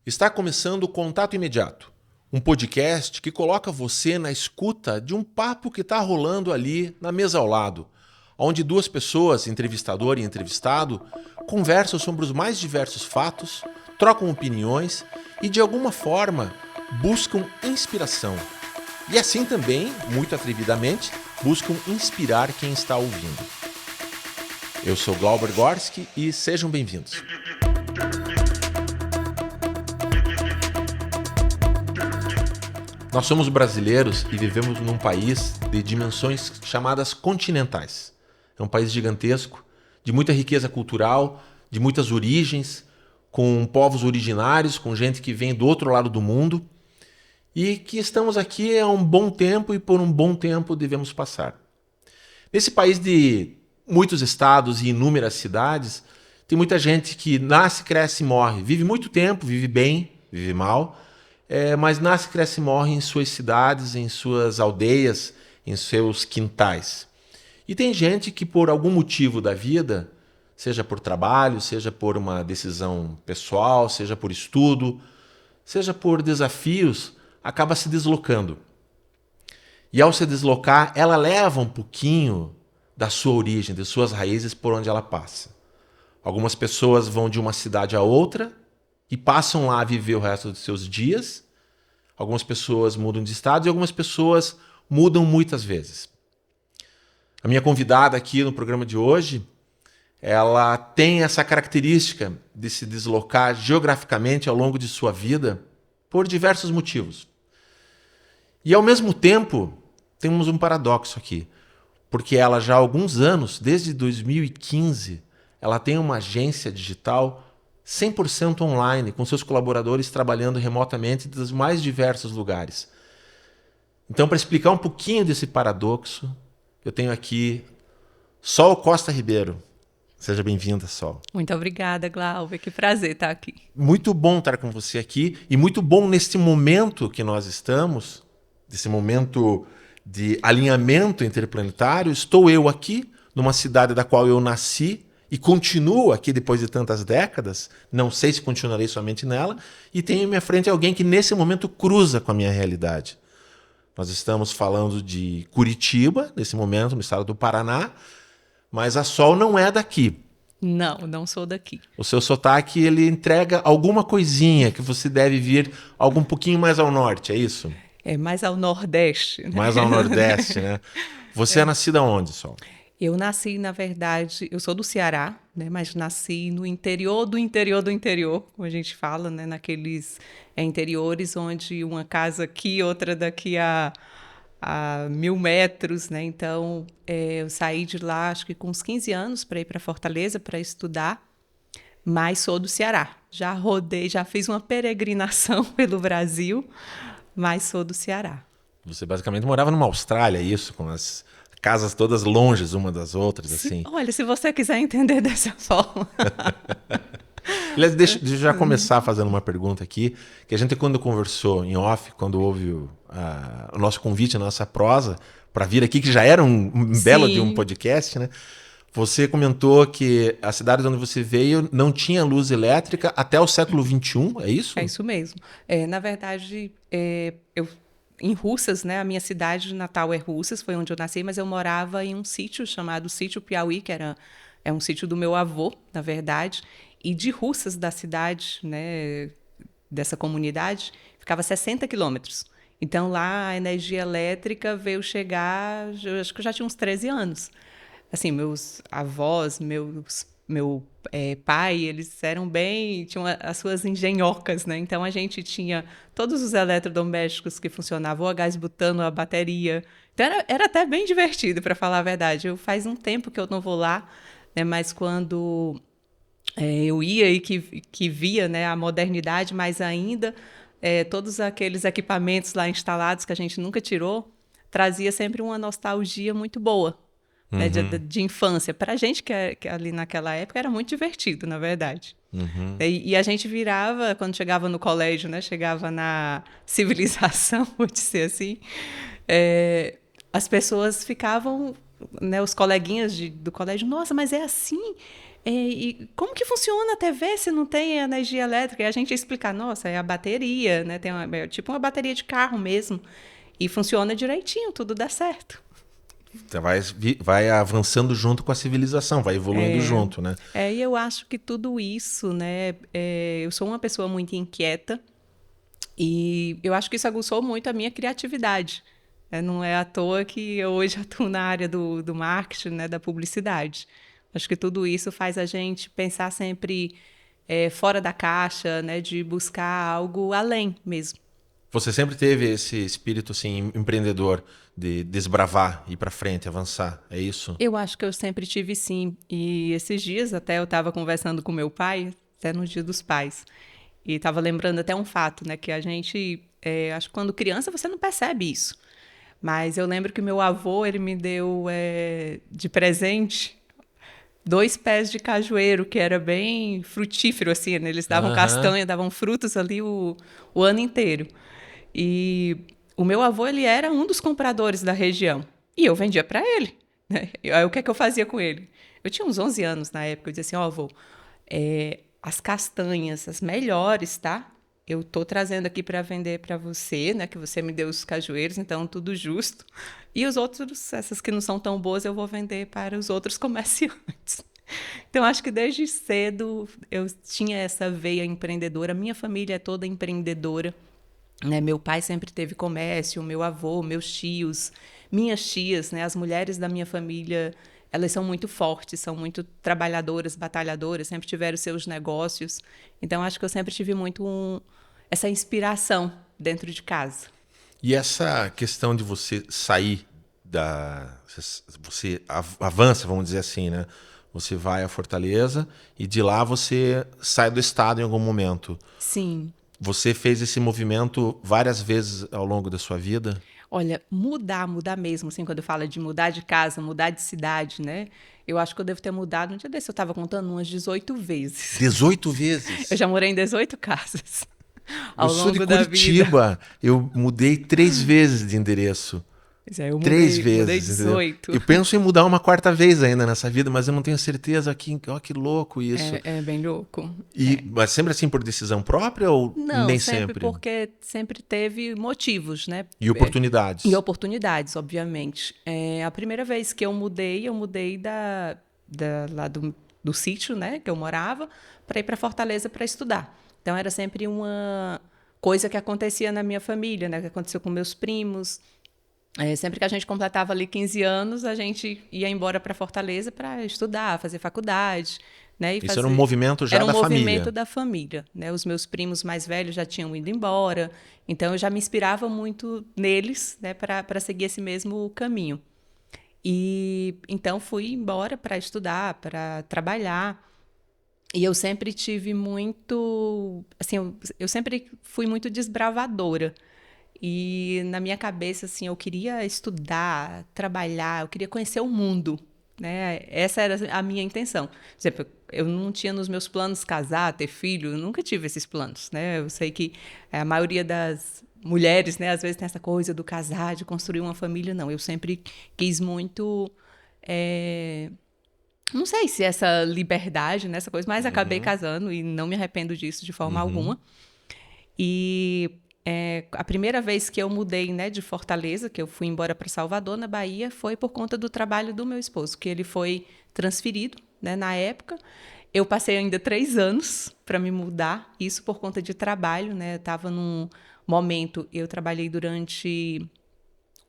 Está começando o Contato Imediato, um podcast que coloca você na escuta de um papo que está rolando ali na mesa ao lado, onde duas pessoas, entrevistador e entrevistado, conversam sobre os mais diversos fatos, trocam opiniões e, de alguma forma, buscam inspiração. E assim também, muito atrevidamente, buscam inspirar quem está ouvindo. Eu sou Glauber Gorski e sejam bem-vindos. Nós somos brasileiros e vivemos num país de dimensões chamadas continentais. É um país gigantesco, de muita riqueza cultural, de muitas origens, com povos originários, com gente que vem do outro lado do mundo e que estamos aqui há um bom tempo e por um bom tempo devemos passar. Nesse país de muitos estados e inúmeras cidades, tem muita gente que nasce, cresce e morre. Vive muito tempo, vive bem, vive mal, mas nasce, cresce e morre em suas cidades, em suas aldeias, em seus quintais. E tem gente que por algum motivo da vida, seja por trabalho, seja por uma decisão pessoal, seja por estudo, seja por desafios, acaba se deslocando. E ao se deslocar, ela leva um pouquinho da sua origem, das suas raízes por onde ela passa. Algumas pessoas vão de uma cidade a outra e passam lá a viver o resto dos seus dias. Algumas pessoas mudam de estado e algumas pessoas mudam muitas vezes. A minha convidada aqui no programa de hoje, ela tem essa característica de se deslocar geograficamente ao longo de sua vida por diversos motivos. E ao mesmo tempo, temos um paradoxo aqui, porque ela já há alguns anos, desde 2015, ela tem uma agência digital 100% online, com seus colaboradores trabalhando remotamente dos mais diversos lugares. Então, para explicar um pouquinho desse paradoxo, eu tenho aqui Sol Costa Ribeiro. Seja bem-vinda, Sol. Muito obrigada, Glauber. Que prazer estar aqui. Muito bom estar com você aqui e muito bom neste momento que nós estamos, desse momento de alinhamento interplanetário. Estou eu aqui, numa cidade da qual eu nasci e continuo aqui depois de tantas décadas, não sei se continuarei somente nela, e tenho à minha frente alguém que nesse momento cruza com a minha realidade. Nós estamos falando de Curitiba, nesse momento, no estado do Paraná, mas a Sol não é daqui. Não sou daqui. O seu sotaque, ele entrega alguma coisinha que você deve vir algum pouquinho mais ao norte, é isso? É mais ao nordeste. Né? Mais ao nordeste, né? Você é nascida onde, Sol? Eu nasci, na verdade, eu sou do Ceará, né? Mas nasci no interior do interior do interior, como a gente fala, né? Naqueles interiores onde uma casa aqui, outra daqui a 1.000 metros, né? Então, eu saí de lá, acho que com uns 15 anos, para ir para Fortaleza para estudar, mas sou do Ceará. Já rodei, já fiz uma peregrinação pelo Brasil, mas sou do Ceará. Você basicamente morava numa Austrália, isso? Com as casas todas longes uma das outras, assim? Olha, se você quiser entender dessa forma... Aliás, deixa eu já começar fazendo uma pergunta aqui, que a gente quando conversou em off, quando houve o nosso convite, a nossa prosa, para vir aqui, que já era um belo de um podcast, né? Você comentou que a cidade de onde você veio não tinha luz elétrica até o século XXI, é isso? É isso mesmo. Na verdade, em Russas, né? A minha cidade natal é Russas, foi onde eu nasci, mas eu morava em um sítio chamado Sítio Piauí, que é um sítio do meu avô, na verdade, e de Russas, da cidade, né, dessa comunidade, ficava 60 quilômetros. Então, lá a energia elétrica veio chegar, eu acho que eu já tinha uns 13 anos. Assim, meus avós, meu pai, eles eram tinham as suas engenhocas, né? Então, a gente tinha todos os eletrodomésticos que funcionavam, ou a gás butano, a bateria. Então, era até bem divertido, para falar a verdade. Faz um tempo que eu não vou lá, né? Mas quando eu ia e que via, né, a modernidade, mas ainda todos aqueles equipamentos lá instalados que a gente nunca tirou, trazia sempre uma nostalgia muito boa. Né, de infância. Para a gente que ali naquela época era muito divertido, na verdade. Uhum. E a gente virava, quando chegava no colégio, né, chegava na civilização, vou dizer assim, as pessoas ficavam, né, os coleguinhas do colégio, nossa, mas é assim? E como que funciona a TV se não tem energia elétrica? E a gente ia explicar, nossa, é a bateria, né? É tipo uma bateria de carro mesmo. E funciona direitinho, tudo dá certo. Você vai avançando junto com a civilização, vai evoluindo junto, né? E eu acho que tudo isso, né? Eu sou uma pessoa muito inquieta e eu acho que isso aguçou muito a minha criatividade. Não é à toa que eu hoje atuo na área do marketing, né? Da publicidade. Acho que tudo isso faz a gente pensar sempre fora da caixa, né? De buscar algo além mesmo. Você sempre teve esse espírito assim empreendedor de desbravar, ir para frente, avançar, é isso? Eu acho que eu sempre tive, sim. E esses dias até eu estava conversando com meu pai, até no Dia dos Pais, e estava lembrando até um fato, né, que a gente, acho que quando criança você não percebe isso, mas eu lembro que meu avô, ele me deu de presente 2 pés de cajueiro, que era bem frutífero, assim, né? Eles davam castanha, davam frutos ali o ano inteiro. E o meu avô, ele era um dos compradores da região. E eu vendia para ele, né? Aí o que é que eu fazia com ele? Eu tinha uns 11 anos na época. Eu dizia assim, avô, as castanhas, as melhores, tá? Eu tô trazendo aqui para vender para você, né? Que você me deu os cajueiros, então tudo justo. E os outros, essas que não são tão boas, eu vou vender para os outros comerciantes. Então, acho que desde cedo eu tinha essa veia empreendedora. Minha família é toda empreendedora. Né, meu pai sempre teve comércio, meu avô, meus tios, minhas tias, né, as mulheres da minha família, elas são muito fortes, são muito trabalhadoras, batalhadoras, sempre tiveram seus negócios. Então, acho que eu sempre tive muito essa inspiração dentro de casa. E essa questão de você sair você avança, vamos dizer assim, né? Você vai à Fortaleza e de lá você sai do estado em algum momento. Sim. Você fez esse movimento várias vezes ao longo da sua vida? Olha, mudar mesmo, assim, quando eu falo de mudar de casa, mudar de cidade, né? Eu acho que eu devo ter mudado, um dia desse eu estava contando umas 18 vezes. 18 vezes? Eu já morei em 18 casas ao Eu sou de longo da vida. Curitiba, eu mudei 3 vezes de endereço. Pois é, eu 3 mudei vezes, 18. Eu penso em mudar uma 4ª vez ainda nessa vida, mas eu não tenho certeza. Ó, que louco isso. É bem louco. Mas sempre assim por decisão própria ou Não, nem sempre sempre? porque sempre teve motivos, né? E oportunidades. E oportunidades, obviamente. A primeira vez que eu mudei lá do sítio, né, que eu morava, para ir para Fortaleza para estudar. Então, era sempre uma coisa que acontecia na minha família, né, que aconteceu com meus primos. Sempre que a gente completava ali 15 anos, a gente ia embora para Fortaleza para estudar, fazer faculdade. Né, Isso era um movimento já da família? Era um movimento da família. Né? Os meus primos mais velhos já tinham ido embora, então eu já me inspirava muito neles, né, para seguir esse mesmo caminho. E então fui embora para estudar, para trabalhar. E eu sempre tive muito... Assim, eu sempre fui muito desbravadora. E na minha cabeça, assim, eu queria estudar, trabalhar, eu queria conhecer o mundo, né? Essa era a minha intenção. Por exemplo, eu não tinha nos meus planos casar, ter filho, eu nunca tive esses planos, né? Eu sei que a maioria das mulheres, né, às vezes tem essa coisa do casar, de construir uma família. Não, eu sempre quis muito... Não sei se essa liberdade, né, essa coisa, mas acabei casando e não me arrependo disso de forma alguma. E... a primeira vez que eu mudei, né, de Fortaleza, que eu fui embora para Salvador, na Bahia, foi por conta do trabalho do meu esposo, que ele foi transferido, né, na época. Eu passei ainda 3 anos para me mudar, isso por conta de trabalho. Né? Eu estava num momento, eu trabalhei durante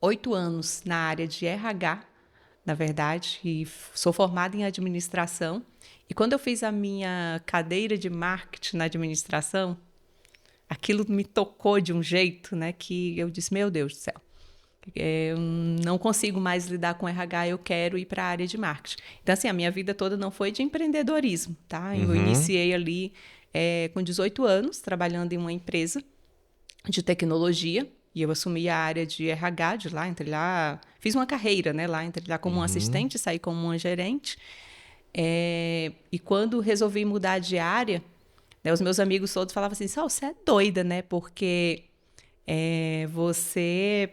8 anos na área de RH, na verdade, e sou formada em administração. E quando eu fiz a minha cadeira de marketing na administração, aquilo me tocou de um jeito, né, que eu disse, meu Deus do céu, eu não consigo mais lidar com RH, eu quero ir para a área de marketing. Então, assim, a minha vida toda não foi de empreendedorismo, tá? Eu iniciei ali com 18 anos, trabalhando em uma empresa de tecnologia, e eu assumi a área de RH de lá, entrei lá, fiz uma carreira, né, lá, entrei lá como um assistente, saí como uma gerente. E quando resolvi mudar de área, né, os meus amigos todos falavam assim, você é doida, né? Porque você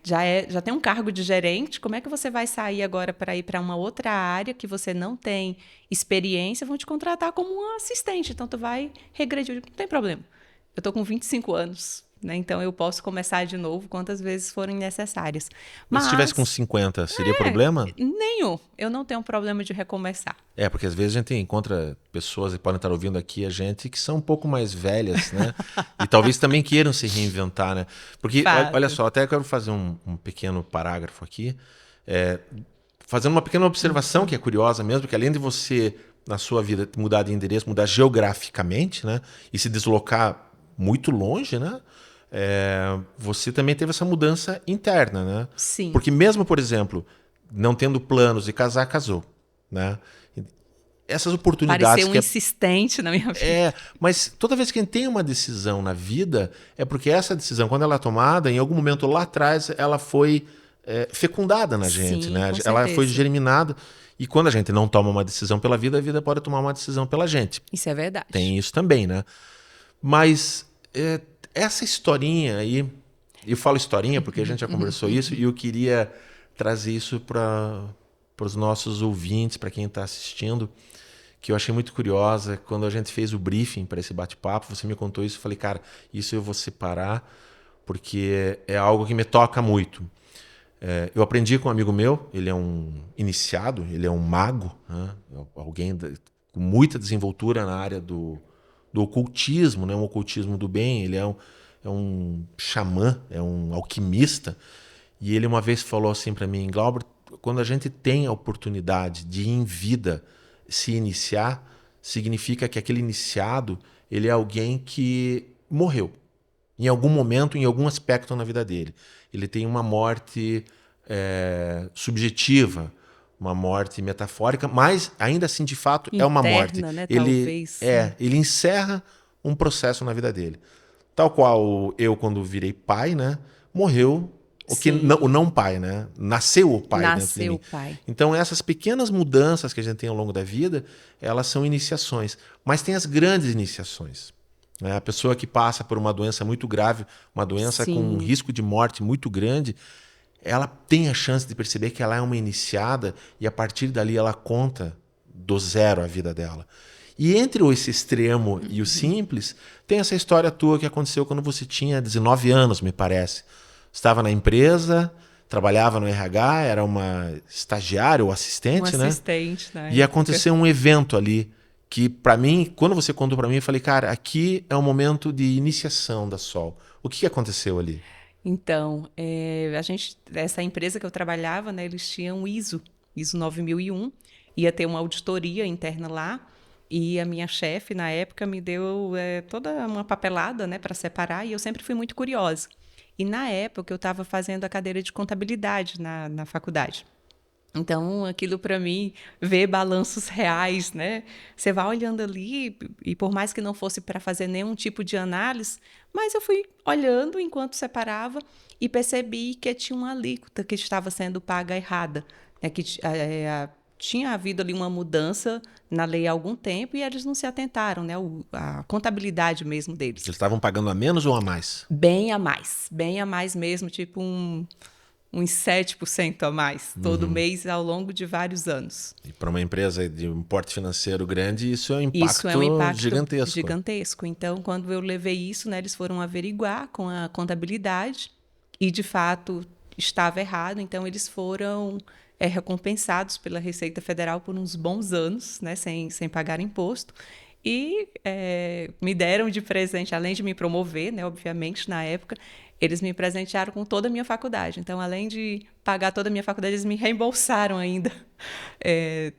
já tem um cargo de gerente, como é que você vai sair agora para ir para uma outra área que você não tem experiência, vão te contratar como um assistente, então tu vai regredir, não tem problema. Eu estou com 25 anos, né? Então eu posso começar de novo quantas vezes forem necessárias. Mas se estivesse com Mas 50, seria problema? nenhum, eu não tenho problema de recomeçar. Porque às vezes a gente encontra pessoas que podem estar ouvindo aqui a gente que são um pouco mais velhas, né? E talvez também queiram se reinventar, né? Porque, olha Fato. só, até quero fazer um pequeno parágrafo aqui, fazendo uma pequena observação que é curiosa mesmo, que além de você, na sua vida, mudar de endereço, mudar geograficamente, né? E se deslocar muito longe, né? Você também teve essa mudança interna, né? Sim. Porque mesmo, por exemplo, não tendo planos de casar, casou, né? Essas oportunidades Parecer um insistente na minha vida. mas toda vez que a gente tem uma decisão na vida, é porque essa decisão, quando ela é tomada, em algum momento lá atrás, ela foi fecundada na gente, Sim, né? com Ela foi certeza. germinada. E quando a gente não toma uma decisão pela vida, a vida pode tomar uma decisão pela gente. Isso é verdade. Tem isso também, né? Mas essa historinha aí, eu falo historinha porque a gente já conversou isso e eu queria trazer isso para os nossos ouvintes, para quem está assistindo, que eu achei muito curiosa. Quando a gente fez o briefing para esse bate-papo, você me contou isso, eu falei, cara, isso eu vou separar porque é algo que me toca muito. Eu aprendi com um amigo meu, ele é um iniciado, ele é um mago, né? Alguém com muita desenvoltura na área do ocultismo, né? Um ocultismo do bem, ele é um xamã, é um alquimista, e ele uma vez falou assim para mim, Glauber, quando a gente tem a oportunidade de em vida se iniciar, significa que aquele iniciado, ele é alguém que morreu em algum momento, em algum aspecto na vida dele. Ele tem uma morte subjetiva, uma morte metafórica, mas ainda assim, de fato, é uma morte. Interna, né? Ele Talvez. ele encerra um processo na vida dele. Tal qual eu, quando virei pai, né, morreu Sim. o não pai, né? Nasceu o pai dentro de Nasceu mim. o pai. Então, essas pequenas mudanças que a gente tem ao longo da vida, elas são iniciações. Mas tem as grandes iniciações. Né? A pessoa que passa por uma doença muito grave, uma doença com um Sim. risco de morte muito grande, ela tem a chance de perceber que ela é uma iniciada e a partir dali ela conta do zero a vida dela. E entre esse extremo e o simples, tem essa história tua que aconteceu quando você tinha 19 anos, me parece. Estava na empresa, trabalhava no RH, era uma estagiária ou Um assistente, né? assistente na E época. aconteceu um evento ali que, para mim, quando você contou para mim, eu falei, cara, aqui é o momento de iniciação da Sol. O que aconteceu ali? Então, essa empresa que eu trabalhava, né, eles tinham ISO 9001, ia ter uma auditoria interna lá, e a minha chefe, na época, me deu toda uma papelada, né, para separar, e eu sempre fui muito curiosa. E, na época, eu estava fazendo a cadeira de contabilidade na faculdade. Então, aquilo para mim, ver balanços reais, né? Você vai olhando ali, e por mais que não fosse para fazer nenhum tipo de análise, mas eu fui olhando enquanto separava e percebi que tinha uma alíquota que estava sendo paga errada, né? Tinha havido ali uma mudança na lei há algum tempo e eles não se atentaram, né? A contabilidade mesmo deles. Eles estavam pagando a menos ou a mais? Bem a mais mesmo, tipo uns 7% a mais, todo mês ao longo de vários anos. E para uma empresa de um porte financeiro grande, isso é um Isso é um impacto impacto gigantesco. gigantesco. Então, quando eu levei isso, né, eles foram averiguar com a contabilidade e, de fato, estava errado. Então, eles foram recompensados pela Receita Federal por uns bons anos, né, sem pagar imposto. E me deram de presente, além de me promover, né, obviamente, na época, eles me presentearam com toda a minha faculdade. Então, além de pagar toda a minha faculdade, eles me reembolsaram ainda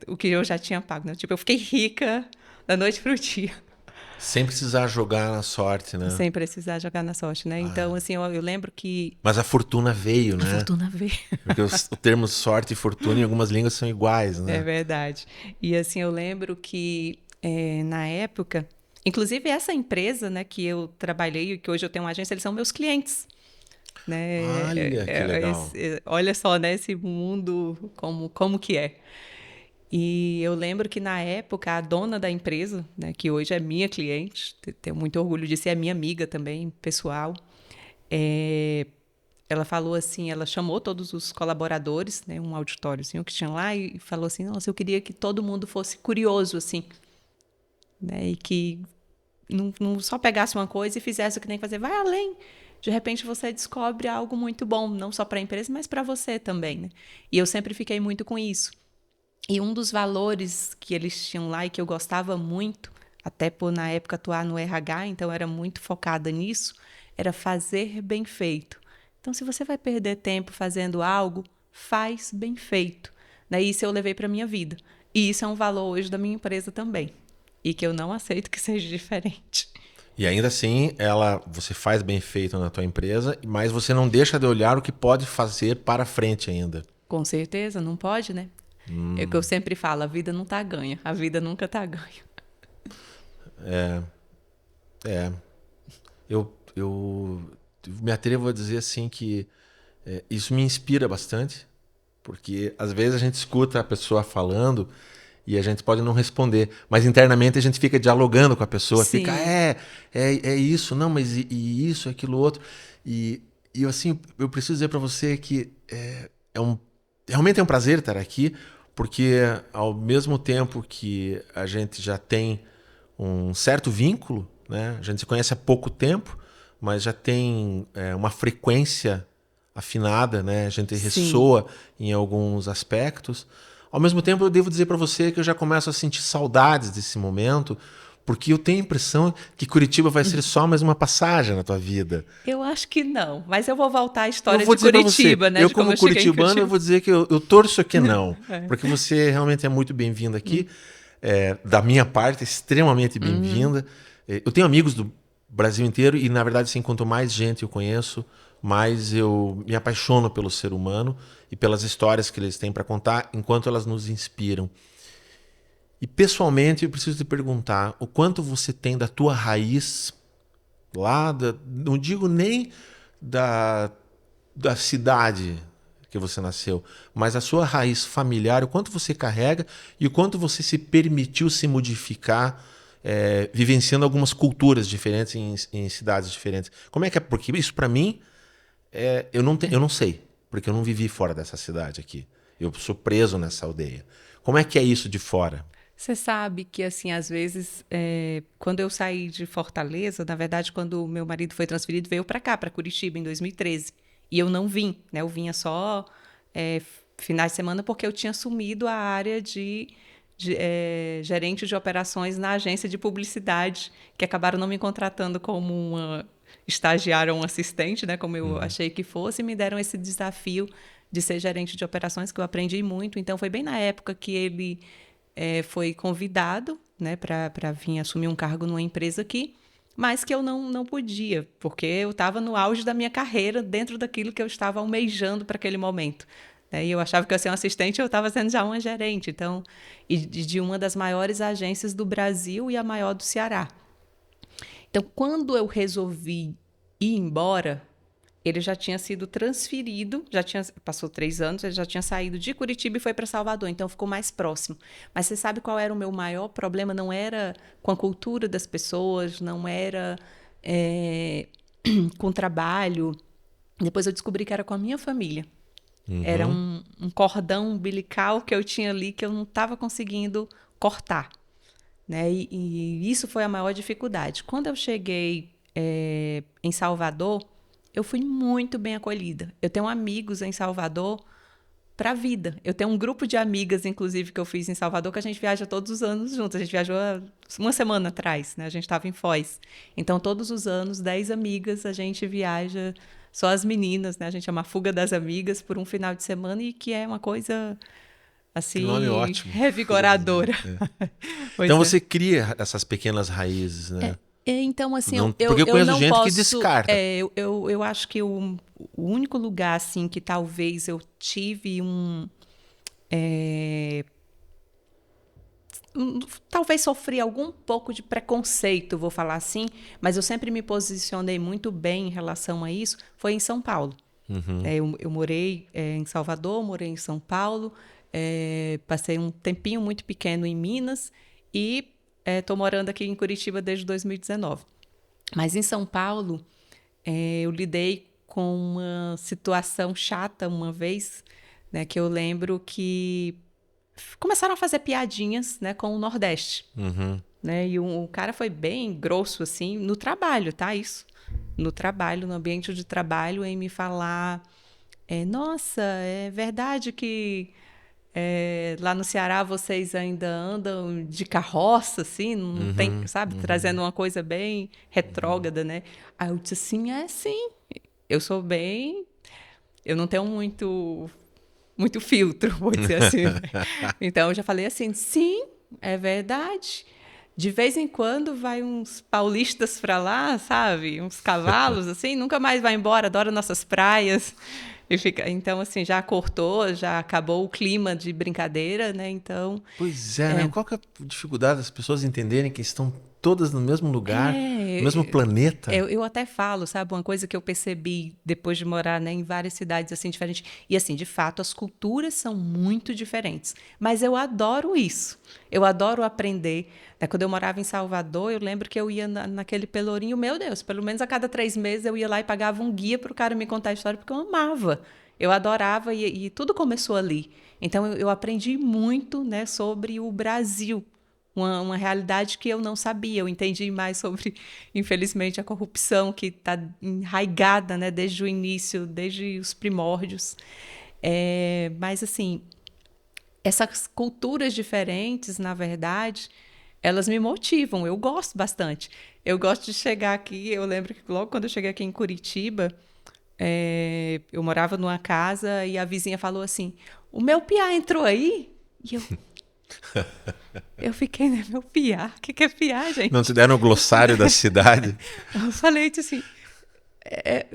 o que eu já tinha pago. Né? Tipo, eu fiquei rica da noite para o dia. Sem precisar jogar na sorte, né? Sem precisar jogar na sorte, né? Então, assim, eu lembro que Mas a fortuna veio, a né? fortuna veio. Porque o termo sorte e fortuna em algumas línguas são iguais, né? É verdade. E, assim, eu lembro que, na época... Inclusive, essa empresa, né, que eu trabalhei e que hoje eu tenho uma agência, eles são meus clientes. Né? Olha que legal. Olha só, né, esse mundo como que é. E eu lembro que, na época, a dona da empresa, né, que hoje é minha cliente, tenho muito orgulho de ser minha amiga também, pessoal, ela falou assim, ela chamou todos os colaboradores, né, um auditóriozinho que tinha lá, e falou assim, nossa, eu queria que todo mundo fosse curioso, assim, né, e que não só pegasse uma coisa e fizesse o que tem que fazer, vai além. De repente você descobre algo muito bom, não só para a empresa, mas para você também, né? E eu sempre fiquei muito com isso. E um dos valores que eles tinham lá e que eu gostava muito, até por na época atuar no RH, então eu era muito focada nisso, era fazer bem feito. Então, se você vai perder tempo fazendo algo, faz bem feito. Daí isso eu levei para minha vida. E isso é um valor hoje da minha empresa também. E que eu não aceito que seja diferente. E ainda assim, você faz bem feito na tua empresa, mas você não deixa de olhar o que pode fazer para frente ainda. Com certeza, não pode, né? É o que eu sempre falo, a vida não tá ganha. A vida nunca tá ganha. Eu me atrevo a dizer assim que isso me inspira bastante, porque às vezes a gente escuta a pessoa falando e a gente pode não responder, mas internamente a gente fica dialogando com a pessoa, Sim. fica, é isso, não, mas e isso, aquilo outro. E assim, eu preciso dizer para você que realmente é um prazer estar aqui, porque ao mesmo tempo que a gente já tem um certo vínculo, né? A gente se conhece há pouco tempo, mas já tem uma frequência afinada, né? A gente ressoa em alguns aspectos. Ao mesmo tempo, eu devo dizer para você que eu já começo a sentir saudades desse momento, porque eu tenho a impressão que Curitiba vai ser só mais uma passagem na tua vida. Eu acho que não, mas eu vou voltar à história Eu vou de dizer Curitiba, você, né? eu De como como eu cheguei em curitibano, Curitiba. eu vou dizer que eu torço que não, porque você realmente é muito bem-vinda aqui. Da minha parte, extremamente bem-vinda. Eu tenho amigos do Brasil inteiro e, na verdade, assim, quanto mais gente eu conheço, mais eu me apaixono pelo ser humano e pelas histórias que eles têm para contar, enquanto elas nos inspiram. E, pessoalmente, eu preciso te perguntar o quanto você tem da tua raiz lá, não digo nem da cidade que você nasceu, mas a sua raiz familiar, o quanto você carrega e o quanto você se permitiu se modificar, vivenciando algumas culturas diferentes em cidades diferentes. Como é que é? Porque isso para mim, eu não sei, porque eu não vivi fora dessa cidade aqui. Eu sou preso nessa aldeia. Como é que é isso de fora? Você sabe que, assim, às vezes, quando eu saí de Fortaleza, na verdade, quando o meu marido foi transferido, veio para cá, para Curitiba, em 2013. E eu não vim, né? Eu vinha só finais de semana porque eu tinha assumido a área de gerente de operações na agência de publicidade, que acabaram não me contratando como uma estagiária ou um assistente, né? Como eu achei que fosse, e me deram esse desafio de ser gerente de operações, que eu aprendi muito. Então, foi bem na época que ele foi convidado, né, para vir assumir um cargo numa empresa aqui, mas que eu não podia, porque eu estava no auge da minha carreira, dentro daquilo que eu estava almejando para aquele momento. E eu achava que eu ia ser um assistente, eu estava sendo já uma gerente, então, e de uma das maiores agências do Brasil e a maior do Ceará. Então, quando eu resolvi ir embora, ele já tinha sido transferido, passou 3 anos, ele já tinha saído de Curitiba e foi para Salvador, então ficou mais próximo. Mas você sabe qual era o meu maior problema? Não era com a cultura das pessoas, não era com o trabalho. Depois eu descobri que era com a minha família. Era um cordão umbilical que eu tinha ali que eu não estava conseguindo cortar. Né? E isso foi a maior dificuldade. Quando eu cheguei em Salvador, eu fui muito bem acolhida. Eu tenho amigos em Salvador para a vida. Eu tenho um grupo de amigas, inclusive, que eu fiz em Salvador, que a gente viaja todos os anos juntos. A gente viajou uma semana atrás, né? A gente estava em Foz. Então, todos os anos, 10 amigas, a gente viaja, só as meninas, né? A gente chama Fuga das Amigas, por um final de semana, e que é uma coisa, Que nome assim, ótimo. revigoradora. Então Pois é. você cria essas pequenas raízes, né? Então, assim, Porque eu eu conheço não gente que posso. descarta. Eu acho que o único lugar, assim, que talvez eu tive talvez sofri algum pouco de preconceito, vou falar assim, mas eu sempre me posicionei muito bem em relação a isso, foi em São Paulo. Eu morei em Salvador, morei em São Paulo, passei um tempinho muito pequeno em Minas e estou morando aqui em Curitiba desde 2019. Mas em São Paulo, eu lidei com uma situação chata uma vez, né, que eu lembro que começaram a fazer piadinhas, né, com o Nordeste. Né, e o cara foi bem grosso, assim, no trabalho, tá? Isso. No trabalho, no ambiente de trabalho, em me falar... nossa, é verdade que lá no Ceará vocês ainda andam de carroça, assim, não tem, sabe, trazendo uma coisa bem retrógrada, né? Aí eu disse assim, sim, eu não tenho muito filtro, vou dizer assim, né? Então eu já falei assim, sim, é verdade. De vez em quando vai uns paulistas para lá, sabe? Uns cavalos, assim, nunca mais vai embora, adora nossas praias. Então, assim, já cortou, já acabou o clima de brincadeira, né? Então. Pois é, né? Qual que é a dificuldade das pessoas entenderem que estão todas no mesmo lugar, no mesmo planeta? Eu até falo, sabe, uma coisa que eu percebi depois de morar, né, em várias cidades assim diferentes. E assim, de fato, as culturas são muito diferentes. Mas eu adoro isso. Eu adoro aprender. Quando eu morava em Salvador, eu lembro que eu ia naquele Pelourinho, meu Deus, pelo menos a cada 3 meses eu ia lá e pagava um guia para o cara me contar a história, porque eu amava. Eu adorava e tudo começou ali. Então, eu aprendi muito, né, sobre o Brasil. Uma realidade que eu não sabia. Eu entendi mais sobre, infelizmente, a corrupção que está enraigada, né, desde o início, desde os primórdios. Mas, assim, essas culturas diferentes, na verdade, elas me motivam. Eu gosto bastante. Eu gosto de chegar aqui. Eu lembro que logo quando eu cheguei aqui em Curitiba, eu morava numa casa e a vizinha falou assim, o meu piá entrou aí? E eu fiquei, né, meu piá? O que é piá, gente? Não te deram o glossário da cidade? Eu falei assim,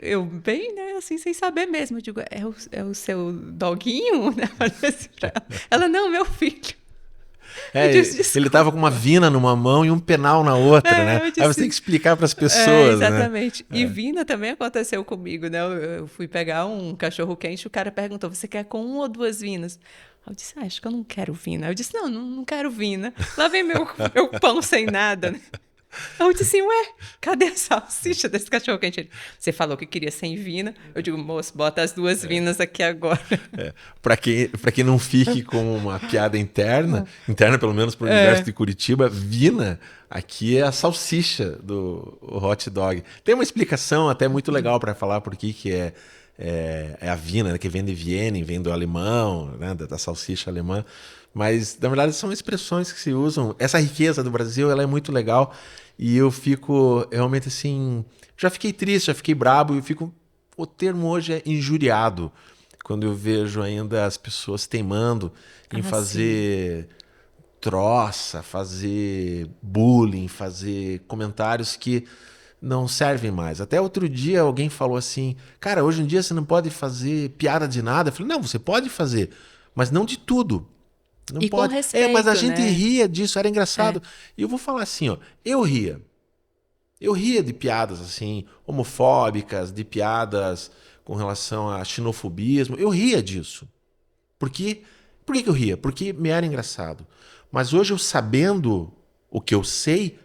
eu bem, né, assim, sem saber mesmo. Eu digo, é o seu doguinho? Né? Eu falei assim pra ela. Ela, não, meu filho. Ele estava com uma vina numa mão e um penal na outra, né? Aí você tem que explicar para as pessoas, exatamente. Né? E vina também aconteceu comigo, né? Eu fui pegar um cachorro quente, o cara perguntou, você quer com 1 ou 2 vinas? Eu disse, acho que eu não quero vina. Eu disse, não quero vina. Lá vem meu pão sem nada, né? Eu disse, ué, cadê a salsicha desse cachorro quente? Ele, você falou que queria sem vina. Eu digo, moço, bota as 2 vinas aqui agora. Para que não fique com uma piada interna pelo menos para o universo de Curitiba, vina aqui é a salsicha do hot dog. Tem uma explicação até muito legal para falar por que é a vina, né, que vem de Viena, vem do alemão, né, da salsicha alemã. Mas, na verdade, são expressões que se usam. Essa riqueza do Brasil, ela é muito legal. E eu fico realmente assim... Já fiquei triste, já fiquei brabo. O termo hoje é injuriado. Quando eu vejo ainda as pessoas teimando em fazer troça, fazer bullying, fazer comentários que não servem mais. Até outro dia alguém falou assim, cara, hoje em dia você não pode fazer piada de nada. Eu falei, não, você pode fazer, mas não de tudo. Não e pode. Com respeito, mas a gente né? ria disso, era engraçado. E eu vou falar assim, ó, eu ria. Eu ria de piadas assim, homofóbicas, de piadas com relação a xenofobismo. Eu ria disso. Por que eu ria? Porque me era engraçado. Mas hoje, eu sabendo o que eu sei,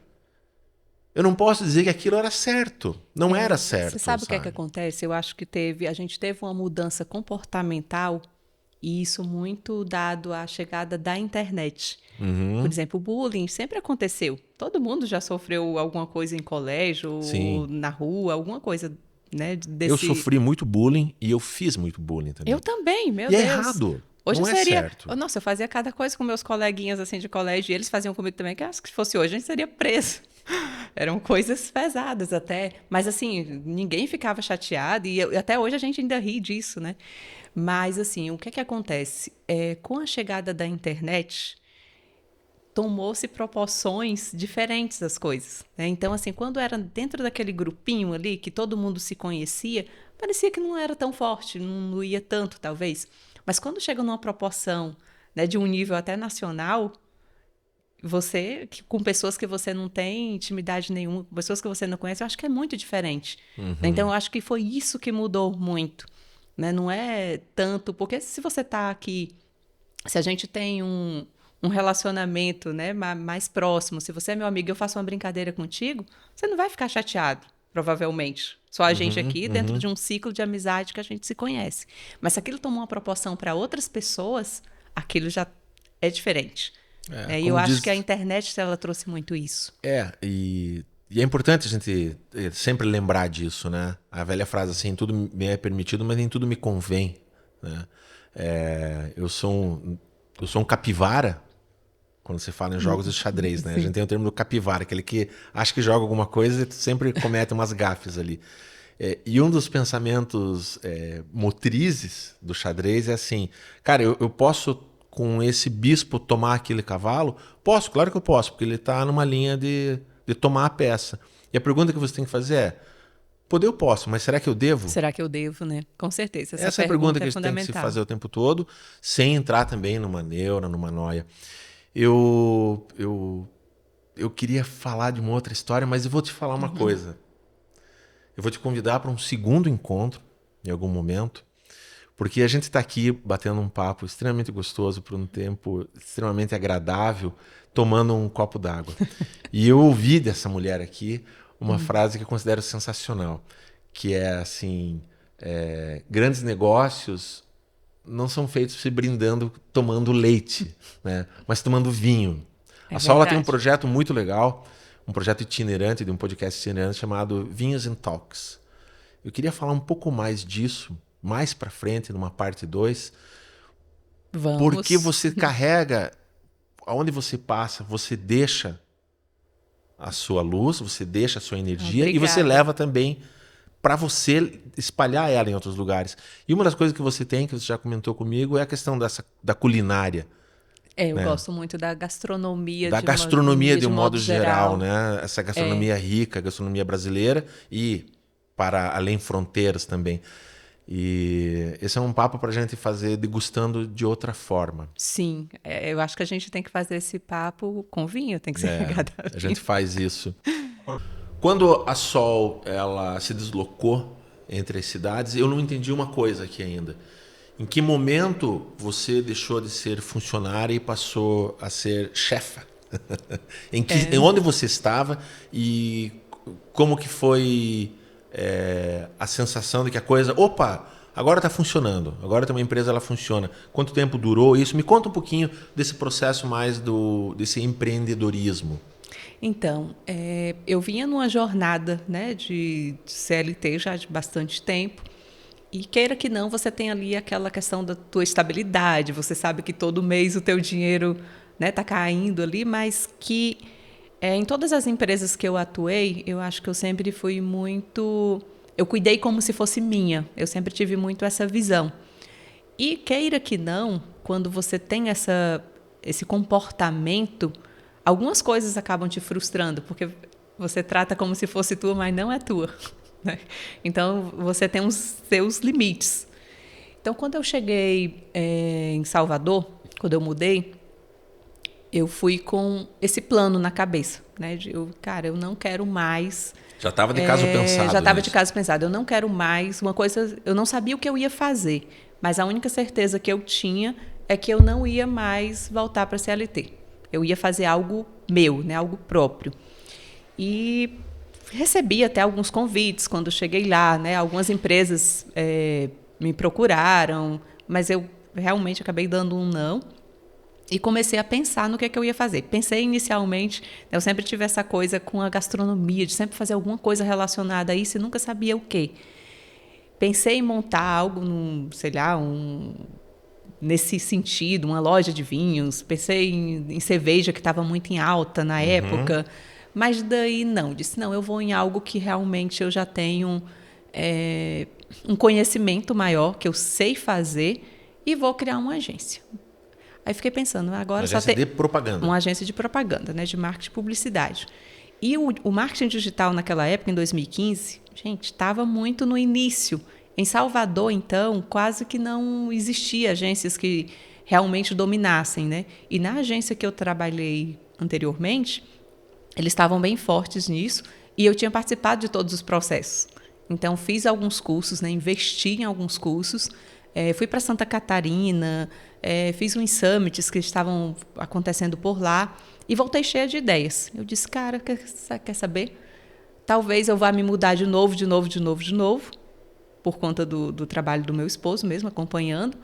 eu não posso dizer que aquilo era certo. Não era certo. Você sabe o que é que acontece? Eu acho que a gente teve uma mudança comportamental e isso muito dado à chegada da internet. Por exemplo, o bullying sempre aconteceu. Todo mundo já sofreu alguma coisa em colégio, ou na rua, alguma coisa, né? Eu sofri muito bullying e eu fiz muito bullying também. Eu também, meu Deus. E é errado. Hoje não seria... é certo. Nossa, eu fazia cada coisa com meus coleguinhas assim de colégio e eles faziam comigo também, que acho que se fosse hoje a gente seria preso. Eram coisas pesadas até. Mas assim, ninguém ficava chateado e até hoje a gente ainda ri disso, né? Mas assim, o que é que acontece? Com a chegada da internet, tomou-se proporções diferentes das coisas, né? Então, assim, quando era dentro daquele grupinho ali, que todo mundo se conhecia, parecia que não era tão forte, não ia tanto, talvez. Mas quando chega numa proporção, né, de um nível até nacional, com pessoas que você não tem intimidade nenhuma, pessoas que você não conhece, eu acho que é muito diferente. Então, eu acho que foi isso que mudou muito. Né? Não é tanto... Porque se você está aqui... Se a gente tem um relacionamento, né, mais próximo, se você é meu amigo e eu faço uma brincadeira contigo, você não vai ficar chateado. provavelmente. Só a gente aqui, dentro de um ciclo de amizade que a gente se conhece. Mas se aquilo tomou uma proporção para outras pessoas, aquilo já é diferente. E eu acho que a internet, ela trouxe muito isso. E é importante a gente sempre lembrar disso, né? A velha frase assim, tudo me é permitido, mas nem tudo me convém, né? Eu sou um capivara, quando você fala em jogos de xadrez, né? A gente tem o termo do capivara, aquele que acha que joga alguma coisa e sempre comete umas gafes ali. E um dos pensamentos motrizes do xadrez é assim, cara, eu posso com esse bispo tomar aquele cavalo? Posso, claro que eu posso, porque ele está numa linha de tomar a peça. E a pergunta que você tem que fazer é, poder eu posso, mas será que eu devo? Será que eu devo, né? Com certeza. Essa é a pergunta que a gente tem que se fazer o tempo todo, sem entrar também numa neura, numa noia. Eu queria falar de uma outra história, mas eu vou te falar uma coisa. Eu vou te convidar para um segundo encontro, em algum momento, porque a gente está aqui batendo um papo extremamente gostoso por um tempo extremamente agradável, tomando um copo d'água. E eu ouvi dessa mulher aqui uma frase que eu considero sensacional, que é assim, grandes negócios não são feitos se brindando tomando leite, né? Mas tomando vinho. A Sol tem um projeto muito legal, um projeto itinerante, de um podcast itinerante chamado Vinhos and Talks. Eu queria falar um pouco mais disso, mais para frente, numa parte 2. Vamos. Porque você carrega, aonde você passa, você deixa a sua luz, você deixa a sua energia. Obrigada. E você leva também para você espalhar ela em outros lugares. E uma das coisas que você tem, que você já comentou comigo, é a questão da culinária. Eu gosto muito da gastronomia. Da gastronomia de um modo geral, né? Essa gastronomia rica, a gastronomia brasileira e para além fronteiras também. E esse é um papo para a gente fazer degustando de outra forma. Sim, eu acho que a gente tem que fazer esse papo com vinho, tem que ser regado a vinho. A gente faz isso. Quando a Sol ela se deslocou entre as cidades, eu não entendi uma coisa aqui ainda. Em que momento você deixou de ser funcionária e passou a ser chefa? Em onde você estava e como que foi a sensação de que a coisa... Opa, agora está funcionando. Agora tem uma empresa, ela funciona. Quanto tempo durou isso? Me conta um pouquinho desse processo mais desse empreendedorismo. Então, eu vinha numa jornada, né, de CLT já de bastante tempo. E queira que não, você tem ali aquela questão da tua estabilidade, você sabe que todo mês o teu dinheiro, né, tá caindo ali, mas que em todas as empresas que eu atuei, eu acho que eu sempre fui muito... Eu cuidei como se fosse minha, eu sempre tive muito essa visão. E queira que não, quando você tem esse comportamento, algumas coisas acabam te frustrando, porque você trata como se fosse tua, mas não é tua. Então, você tem os seus limites. Então, quando eu cheguei em Salvador, quando eu mudei, eu fui com esse plano na cabeça, né? Eu não quero mais... Já estava de caso pensado. Já estava de caso pensado. Eu não quero mais uma coisa... Eu não sabia o que eu ia fazer, mas a única certeza que eu tinha é que eu não ia mais voltar para a CLT. Eu ia fazer algo meu, né? Algo próprio. E... recebi até alguns convites quando cheguei lá, né? Algumas empresas me procuraram, mas eu realmente acabei dando um não e comecei a pensar no que eu ia fazer. Pensei inicialmente, eu sempre tive essa coisa com a gastronomia, de sempre fazer alguma coisa relacionada a isso e nunca sabia o quê. Pensei em montar algo, nesse sentido, uma loja de vinhos. Pensei em cerveja, que estava muito em alta na época. Mas daí disse, eu vou em algo que realmente eu já tenho um conhecimento maior, que eu sei fazer, e vou criar uma agência. Aí fiquei pensando, agora só tem... de propaganda. Uma agência de propaganda, né, de marketing e publicidade. E o marketing digital naquela época, em 2015, gente, estava muito no início. Em Salvador, então, quase que não existia agências que realmente dominassem, né? E na agência que eu trabalhei anteriormente... eles estavam bem fortes nisso e eu tinha participado de todos os processos. Então, fiz alguns cursos, né, investi em alguns cursos, fui para Santa Catarina, fiz uns summits que estavam acontecendo por lá e voltei cheia de ideias. Eu disse, cara, quer saber? Talvez eu vá me mudar de novo, por conta do trabalho do meu esposo mesmo, acompanhando.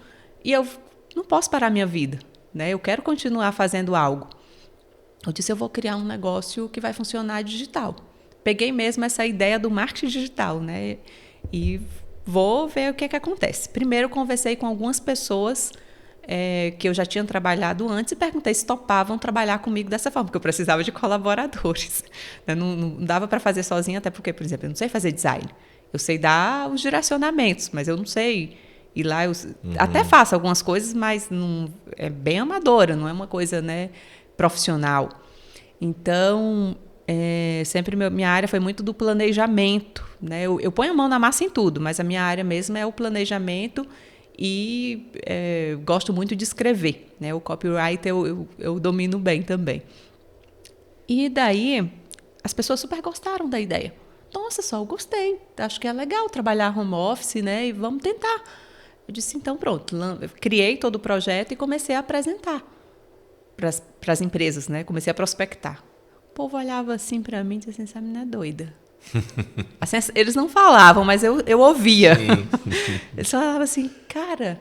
E eu não posso parar a minha vida, né? Eu quero continuar fazendo algo. Eu disse, eu vou criar um negócio que vai funcionar digital. Peguei mesmo essa ideia do marketing digital, né? E vou ver o que acontece. Primeiro, conversei com algumas pessoas que eu já tinha trabalhado antes e perguntei se topavam trabalhar comigo dessa forma, porque eu precisava de colaboradores. Não dava para fazer sozinha, até porque, por exemplo, eu não sei fazer design. Eu sei dar os direcionamentos, mas eu não sei ir lá. Eu até faço algumas coisas, mas não, é bem amadora, não é uma coisa, né, profissional. Então, sempre minha área foi muito do planejamento, né? Eu ponho a mão na massa em tudo, mas a minha área mesmo é o planejamento e gosto muito de escrever, né? O copyright eu domino bem também. E daí, as pessoas super gostaram da ideia. Nossa, eu gostei, acho que é legal trabalhar home office, né? E vamos tentar. Eu disse, então pronto, criei todo o projeto e comecei a apresentar para as empresas, né? Comecei a prospectar. O povo olhava assim para mim e disse assim, essa menina é doida. Assim, eles não falavam, mas eu ouvia. Eles falavam assim, cara,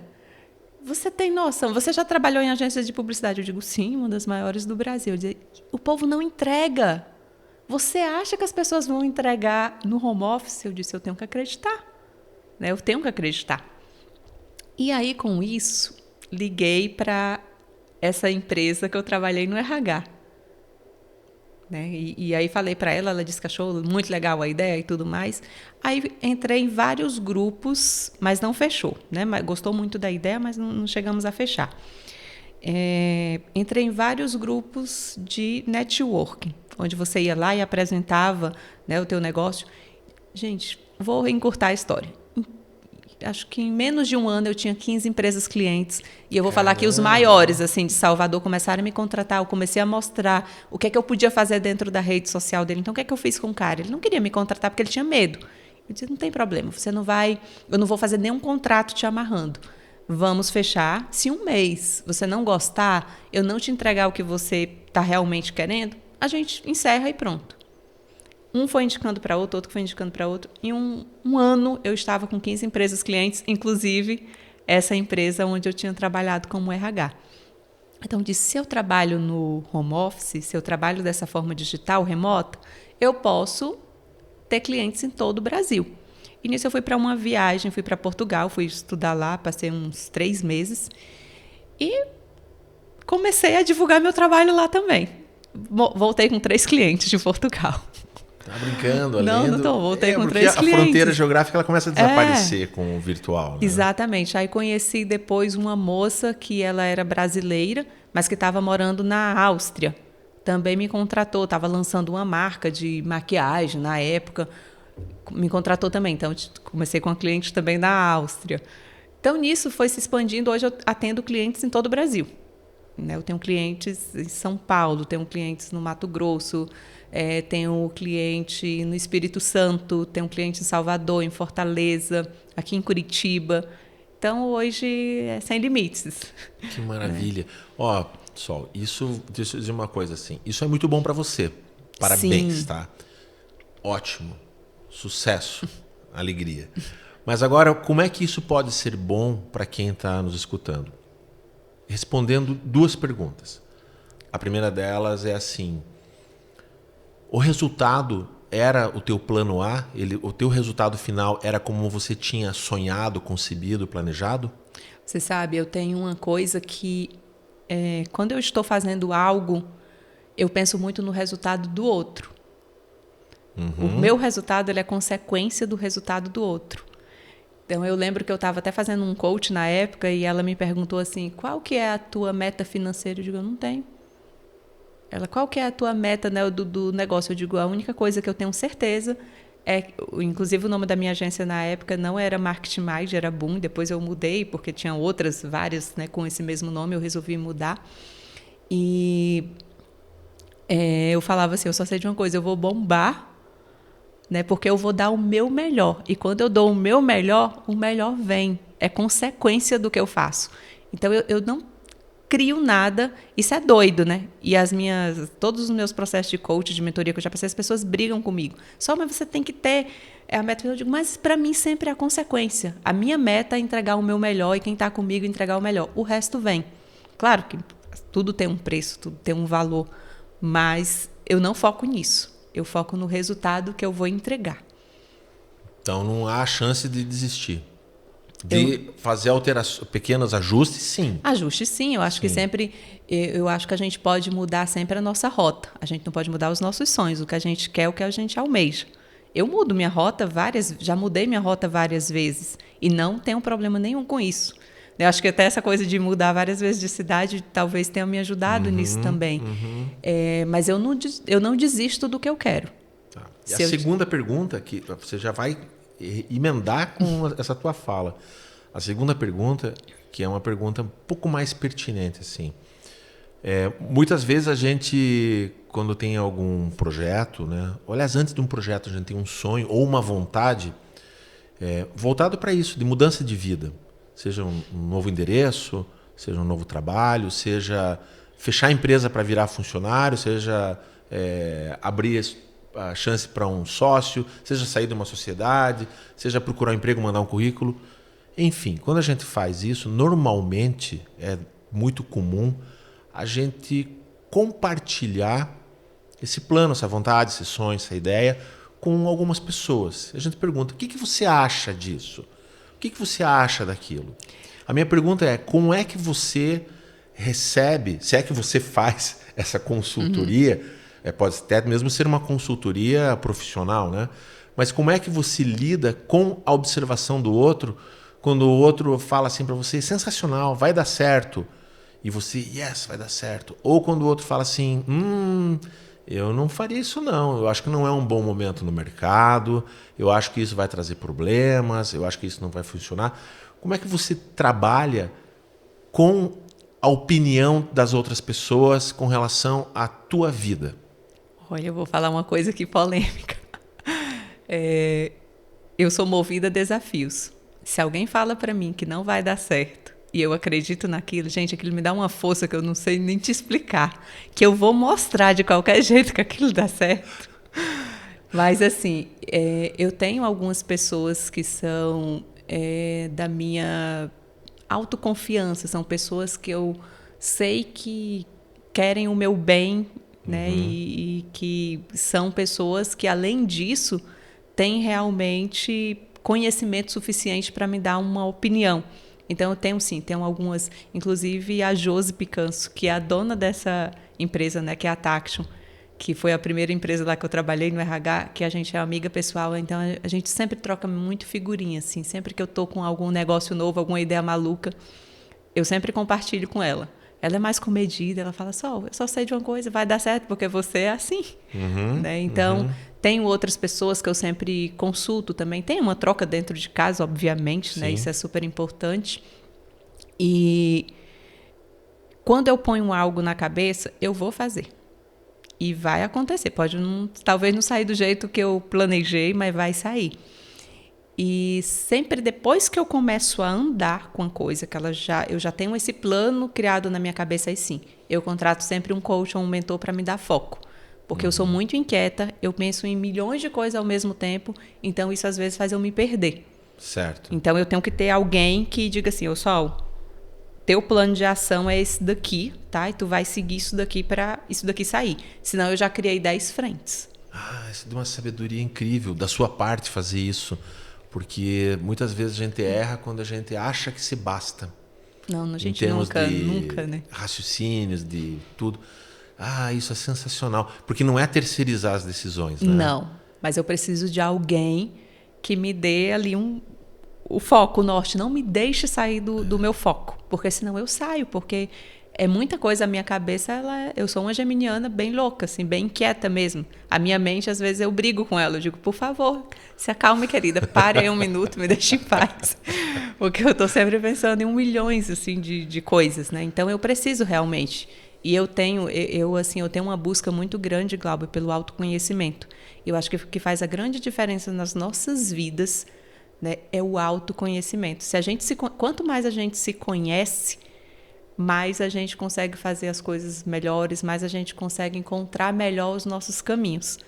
você tem noção, você já trabalhou em agências de publicidade? Eu digo, sim, uma das maiores do Brasil. Eu dizia, o povo não entrega. Você acha que as pessoas vão entregar no home office? Eu disse, eu tenho que acreditar. Né? Eu tenho que acreditar. E aí, com isso, liguei para essa empresa que eu trabalhei no RH. Né? E aí falei para ela disse que achou muito legal a ideia e tudo mais. Aí entrei em vários grupos, mas não fechou. Né? Gostou muito da ideia, mas não chegamos a fechar. Entrei em vários grupos de networking, onde você ia lá e apresentava, né, o teu negócio. Gente, vou encurtar a história. Acho que em menos de um ano eu tinha 15 empresas clientes. E eu vou falar que os maiores assim, de Salvador começaram a me contratar. Eu comecei a mostrar o que é que eu podia fazer dentro da rede social dele. Então, o que é que eu fiz com o cara? Ele não queria me contratar porque ele tinha medo. Eu disse, não tem problema, eu não vou fazer nenhum contrato te amarrando. Vamos fechar. Se um mês você não gostar, eu não te entregar o que você está realmente querendo, a gente encerra e pronto. Um foi indicando para outro foi indicando para outro. Em um ano, eu estava com 15 empresas clientes, inclusive essa empresa onde eu tinha trabalhado como RH. Então, eu disse, se eu trabalho no home office, se eu trabalho dessa forma digital, remota, eu posso ter clientes em todo o Brasil. E nisso eu fui para uma viagem, fui para Portugal, fui estudar lá, passei uns 3 meses e comecei a divulgar meu trabalho lá também. Voltei com 3 clientes de Portugal. Tá brincando, Não tô, voltei com 3 clientes. A fronteira geográfica ela começa a desaparecer com o virtual. Né? Exatamente. Aí conheci depois uma moça que ela era brasileira, mas que estava morando na Áustria. Também me contratou, estava lançando uma marca de maquiagem na época. Me contratou também. Então, comecei com uma cliente também da Áustria. Então, nisso foi se expandindo. Hoje eu atendo clientes em todo o Brasil. Eu tenho clientes em São Paulo, tenho clientes no Mato Grosso, tenho cliente no Espírito Santo, tenho cliente em Salvador, em Fortaleza, aqui em Curitiba. Então, hoje é sem limites. Que maravilha. Ó, Sol, deixa eu dizer uma coisa assim. Isso é muito bom para você. Parabéns, sim. Tá? Ótimo. Sucesso. Alegria. Mas agora, como é que isso pode ser bom para quem está nos escutando? Respondendo 2 perguntas. A primeira delas é assim: o resultado era o teu plano A? O teu resultado final era como você tinha sonhado, concebido, planejado? Você sabe, eu tenho uma coisa que quando eu estou fazendo algo, eu penso muito no resultado do outro. O meu resultado ele é consequência do resultado do outro. Então, eu lembro que eu estava até fazendo um coach na época e ela me perguntou assim, qual que é a tua meta financeira? Eu digo, eu não tenho. Ela, qual que é a tua meta, né, do negócio? Eu digo, a única coisa que eu tenho certeza inclusive o nome da minha agência na época não era Marketing Mais, era Boom. Depois eu mudei, porque tinha várias, né, com esse mesmo nome, eu resolvi mudar. E eu falava assim, eu só sei de uma coisa, eu vou bombar, né, porque eu vou dar o meu melhor. E quando eu dou o melhor vem. É consequência do que eu faço. Então, eu não crio nada. Isso é doido, né? E todos os meus processos de coach, de mentoria que eu já passei, as pessoas brigam comigo. Mas você tem que ter a meta. Eu digo, mas para mim sempre é a consequência. A minha meta é entregar o meu melhor e quem está comigo entregar o melhor. O resto vem. Claro que tudo tem um preço, tudo tem um valor, mas eu não foco nisso. Eu foco no resultado que eu vou entregar. Então não há chance de desistir. De fazer alterações, pequenos ajustes, sim. Ajustes, sim. Eu acho que sempre... Eu acho que a gente pode mudar sempre a nossa rota. A gente não pode mudar os nossos sonhos, o que a gente quer, o que a gente almeja. Eu mudo minha rota já mudei minha rota várias vezes. E não tenho problema nenhum com isso. Eu acho que até essa coisa de mudar várias vezes de cidade talvez tenha me ajudado nisso também. Mas eu não desisto do que eu quero. Tá. E a segunda pergunta, que você já vai emendar com essa tua fala. A segunda pergunta, que é uma pergunta um pouco mais pertinente, assim. Muitas vezes a gente, quando tem algum projeto, né? Aliás, antes de um projeto a gente tem um sonho ou uma vontade voltado para isso, de mudança de vida. Seja um novo endereço, seja um novo trabalho, seja fechar a empresa para virar funcionário, seja abrir a chance para um sócio, seja sair de uma sociedade, seja procurar um emprego, mandar um currículo. Enfim, quando a gente faz isso, normalmente é muito comum a gente compartilhar esse plano, essa vontade, esse sonho, essa ideia com algumas pessoas. A gente pergunta, o que você acha disso? O que você acha daquilo? A minha pergunta é, como é que você recebe, se é que você faz essa consultoria, pode até mesmo ser uma consultoria profissional, né? Mas como é que você lida com a observação do outro quando o outro fala assim para você, sensacional, vai dar certo, e você, yes, vai dar certo. Ou quando o outro fala assim, eu não faria isso não, eu acho que não é um bom momento no mercado, eu acho que isso vai trazer problemas, eu acho que isso não vai funcionar. Como é que você trabalha com a opinião das outras pessoas com relação à tua vida? Olha, eu vou falar uma coisa aqui polêmica. Eu sou movida a desafios. Se alguém fala para mim que não vai dar certo e eu acredito naquilo, gente, aquilo me dá uma força que eu não sei nem te explicar, que eu vou mostrar de qualquer jeito que aquilo dá certo. Mas, assim, eu tenho algumas pessoas que são da minha autoconfiança, são pessoas que eu sei que querem o meu bem, né? E que são pessoas que, além disso, têm realmente conhecimento suficiente para me dar uma opinião. Então, eu tenho, sim, tenho algumas, inclusive a Josi Picanso, que é a dona dessa empresa, né, que é a Taction, que foi a primeira empresa lá que eu trabalhei no RH, que a gente é amiga pessoal, então a gente sempre troca muito figurinha, assim, sempre que eu estou com algum negócio novo, alguma ideia maluca, eu sempre compartilho com ela. Ela é mais comedida, ela fala eu só sei de uma coisa, vai dar certo, porque você é assim. Né? Então, tenho outras pessoas que eu sempre consulto também. Tem uma troca dentro de casa, obviamente, né? Isso é super importante. E quando eu ponho algo na cabeça, eu vou fazer. E vai acontecer. Talvez não sair do jeito que eu planejei, mas vai sair. E sempre depois que eu começo a andar com a coisa, que eu já tenho esse plano criado na minha cabeça, aí sim, eu contrato sempre um coach ou um mentor para me dar foco. Porque eu sou muito inquieta, eu penso em milhões de coisas ao mesmo tempo, então isso às vezes faz eu me perder. Certo. Então eu tenho que ter alguém que diga assim, Sol, teu plano de ação é esse daqui, tá? E tu vai seguir isso daqui para isso daqui sair. Senão eu já criei 10 frentes. Isso é de uma sabedoria incrível da sua parte fazer isso. Porque muitas vezes a gente erra quando a gente acha que se basta. Não, a gente nunca, né? Raciocínios, de tudo. Isso é sensacional. Porque não é terceirizar as decisões, né? Não, mas eu preciso de alguém que me dê ali o foco, o norte. Não me deixe sair do meu foco, porque senão eu saio, porque é muita coisa. A minha cabeça, eu sou uma geminiana bem louca, assim, bem inquieta mesmo. A minha mente, às vezes, eu brigo com ela. Eu digo, por favor, se acalme, querida, pare aí um minuto, me deixe em paz. Porque eu estou sempre pensando em milhões assim, de coisas, né? Então, eu preciso realmente. E eu tenho uma busca muito grande, Glauber, pelo autoconhecimento. Eu acho que o que faz a grande diferença nas nossas vidas, né, é o autoconhecimento. Quanto mais a gente se conhece, mais a gente consegue fazer as coisas melhores, mais a gente consegue encontrar melhor os nossos caminhos.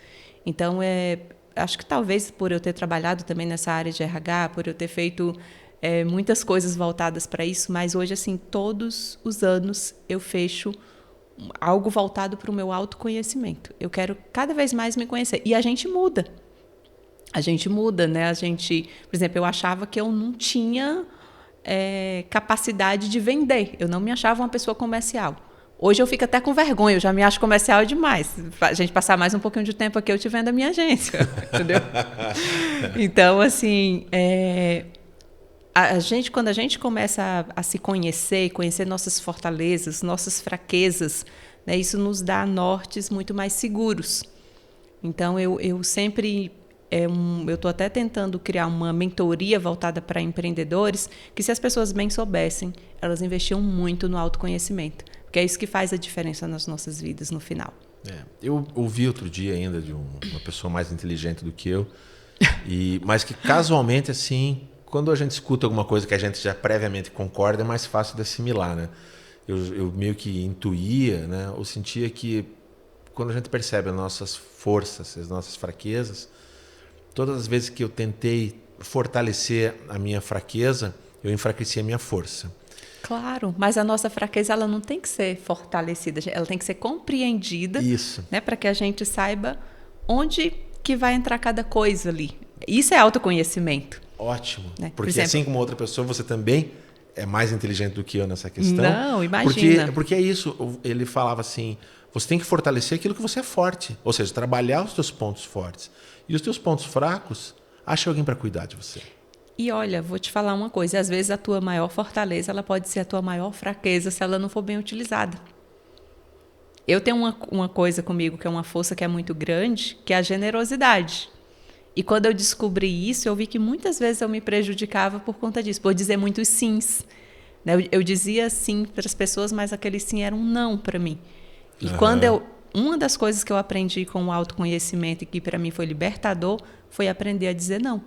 Então, acho que talvez por eu ter trabalhado também nessa área de RH, por eu ter feito muitas coisas voltadas para isso, mas hoje, assim, todos os anos eu fecho algo voltado para o meu autoconhecimento. Eu quero cada vez mais me conhecer. E a gente muda. A gente muda, né? Por exemplo, eu achava que eu não tinha capacidade de vender. Eu não me achava uma pessoa comercial. Hoje eu fico até com vergonha, eu já me acho comercial demais. A gente passar mais um pouquinho de tempo aqui, eu te vendo a minha agência, entendeu? Então, assim, quando a gente começa a se conhecer nossas fortalezas, nossas fraquezas, né, isso nos dá nortes muito mais seguros. Então, eu sempre... eu estou até tentando criar uma mentoria voltada para empreendedores, que se as pessoas bem soubessem, elas investiam muito no autoconhecimento. Porque é isso que faz a diferença nas nossas vidas no final. Eu ouvi outro dia ainda de uma pessoa mais inteligente do que eu, mas que casualmente, assim, quando a gente escuta alguma coisa que a gente já previamente concorda, é mais fácil de assimilar, né? Eu meio que intuía, né? Ou sentia que quando a gente percebe as nossas forças, as nossas fraquezas, todas as vezes que eu tentei fortalecer a minha fraqueza, eu enfraqueci a minha força. Claro, mas a nossa fraqueza ela não tem que ser fortalecida, ela tem que ser compreendida, né, para que a gente saiba onde que vai entrar cada coisa ali. Isso é autoconhecimento. Ótimo, né? Porque exemplo, assim como outra pessoa, você também é mais inteligente do que eu nessa questão. Não, imagina. Porque é isso, ele falava assim, você tem que fortalecer aquilo que você é forte, ou seja, trabalhar os teus pontos fortes. E os teus pontos fracos, acha alguém para cuidar de você. E olha, vou te falar uma coisa, às vezes a tua maior fortaleza, ela pode ser a tua maior fraqueza se ela não for bem utilizada. Eu tenho uma coisa comigo que é uma força que é muito grande, que é a generosidade. E quando eu descobri isso, eu vi que muitas vezes eu me prejudicava por conta disso, por dizer muitos sims. Eu dizia sim para as pessoas, mas aquele sim era um não para mim. E uma das coisas que eu aprendi com o autoconhecimento e que para mim foi libertador foi aprender a dizer não.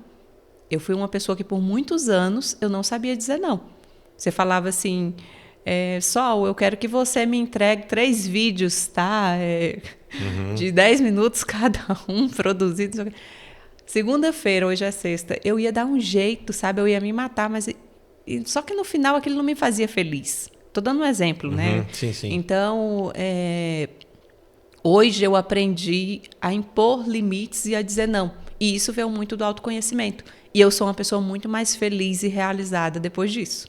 Eu fui uma pessoa que por muitos anos eu não sabia dizer não. Você falava assim, Sol, eu quero que você me entregue 3 vídeos, tá? De 10 minutos cada um, produzidos. Segunda-feira, hoje é sexta, eu ia dar um jeito, sabe? Eu ia me matar, mas só que no final aquilo não me fazia feliz. Estou dando um exemplo, né? Sim, sim. Então, hoje eu aprendi a impor limites e a dizer não. E isso veio muito do autoconhecimento. E eu sou uma pessoa muito mais feliz e realizada depois disso.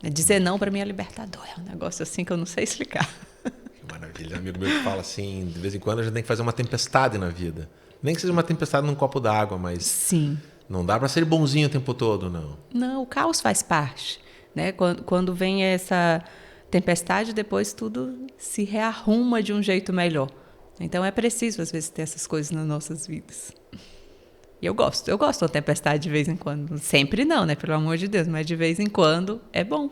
Dizer não para mim é libertador. É um negócio assim que eu não sei explicar. Que maravilha. Amigo meu que fala assim, de vez em quando a gente tem que fazer uma tempestade na vida. Nem que seja uma tempestade num copo d'água, mas sim, não dá para ser bonzinho o tempo todo, não. Não, o caos faz parte. Né? Quando vem essa tempestade, depois tudo se rearruma de um jeito melhor. Então é preciso, às vezes, ter essas coisas nas nossas vidas. E eu gosto da tempestade de vez em quando. Sempre não, né? Pelo amor de Deus, mas de vez em quando é bom.